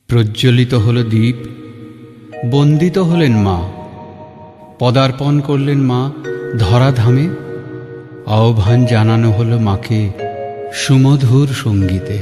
প্রজ্জ্বলিত হল দীপ, বন্দিত হলেন মা, পদার্পণ করলেন মা ধরাধামে। আহ্বান জানানো হল মাকে সুমধুর সঙ্গীতে।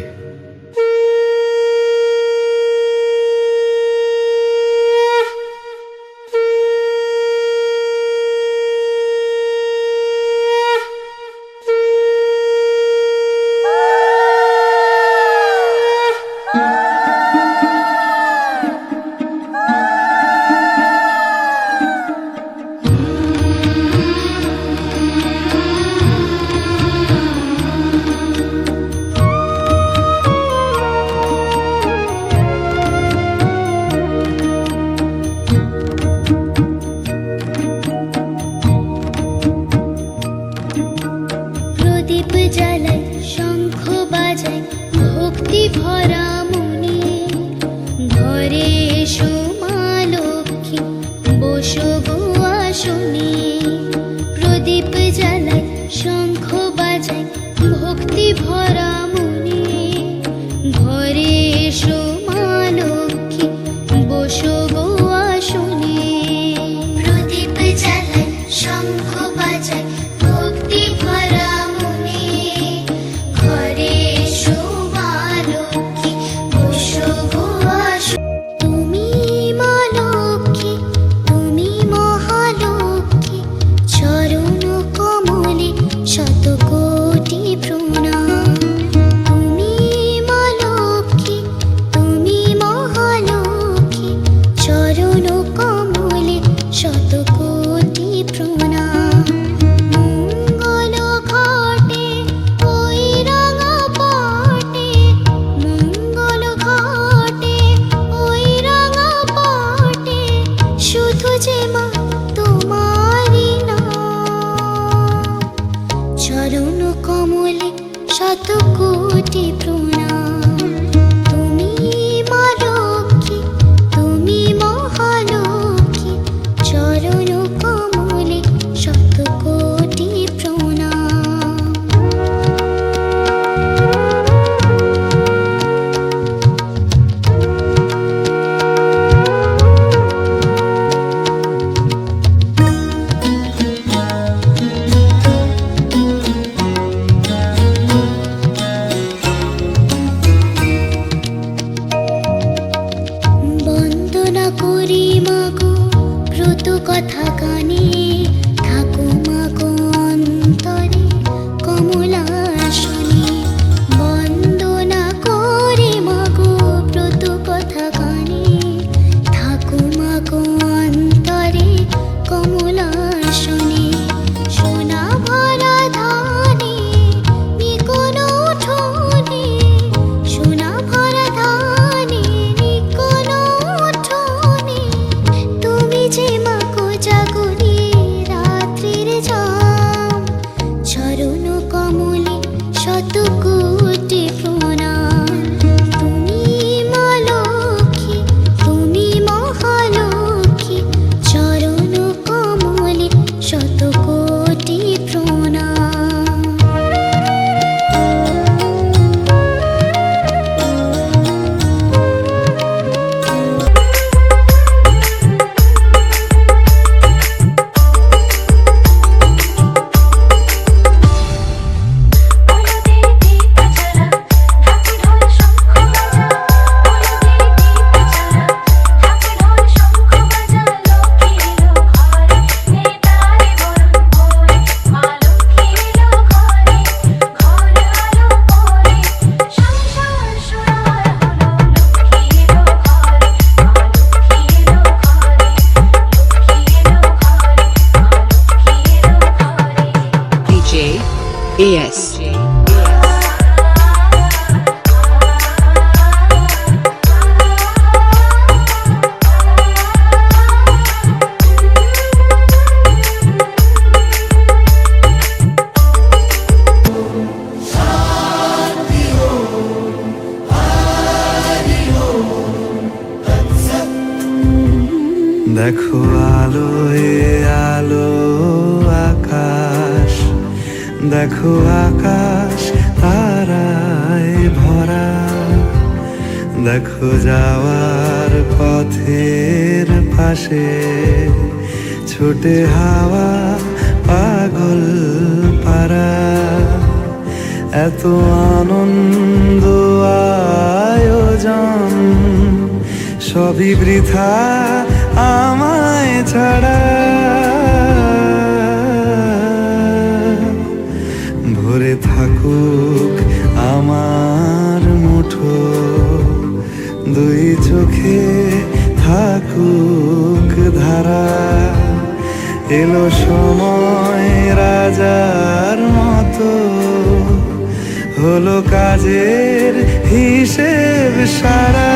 ভরা মনে ঘরে এসো মা লক্ষ্মী, বসো গো আসনে। প্রদীপ জ্বালাই শঙ্খ বাজাই ভক্তি ভরা মনে ঘরে এসো মা লক্ষ্মী, বসো গো আসনে। প্রদীপ জ্বালাই শঙ্খ বাজাই ভক্তি ভরা মনে ঘরে এসো মা লক্ষ্মী, বসো গো আসনে। তুমি মা লক্ষ্মী, তুমি মহালক্ষ্মী, চরণ কমলে শত কোটি প্রণাম। তুমি মা লক্ষ্মী, তুমি মহালক্ষ্মী, চরণ কমলে শত কোটি প্রণাম। মঙ্গল ঘটে ওই রাঙা পটে, মঙ্গল ঘটে ওই রাঙা পটে, শুধু যে মা তোমারই নাম। চরণ কমলে শত কোটি প্রণাম। তুমি মা লক্ষ্মী, তুমি মহালক্ষ্মী, চরণ কমলে শত কোটি প্রণাম। বন্দনা করি মাগো ব্রত কথা কানে, থাকো মাগো অন্তরে কমলাসনে। বন্দনা করি মাগো ব্রত কথা কানে, থাকো মাগো অন্তরে কমলাসনে। সোনা ভরা ধানে নিকোন উঠোনে, সোনা ভরা ধানে নিকোন উঠোনে, তুমি যে মা কোজাগরী রাত্রির জাম। চরণ কমলে শত কোটি প্রণাম। তুমি মা লক্ষ্মী, তুমি মহালক্ষ্মী, চরণ কমলে শত কোটি প্রণাম। AS দেখো আলোয় আলো আকাশ, দেখো আকাশ তারায় ভরা, দেখো যাওয়ার পথের পাশে ছোটে হাওয়া পাগল পারা, এত আনন্দ আয়োজন সবই বৃথা আমায় ছাড়া। ভরে থাকুক আমার মুঠো, দুই চোখে থাকুক ধারা, এলো সময় রাজার মতো, হলো কাজের হিসেব সারা।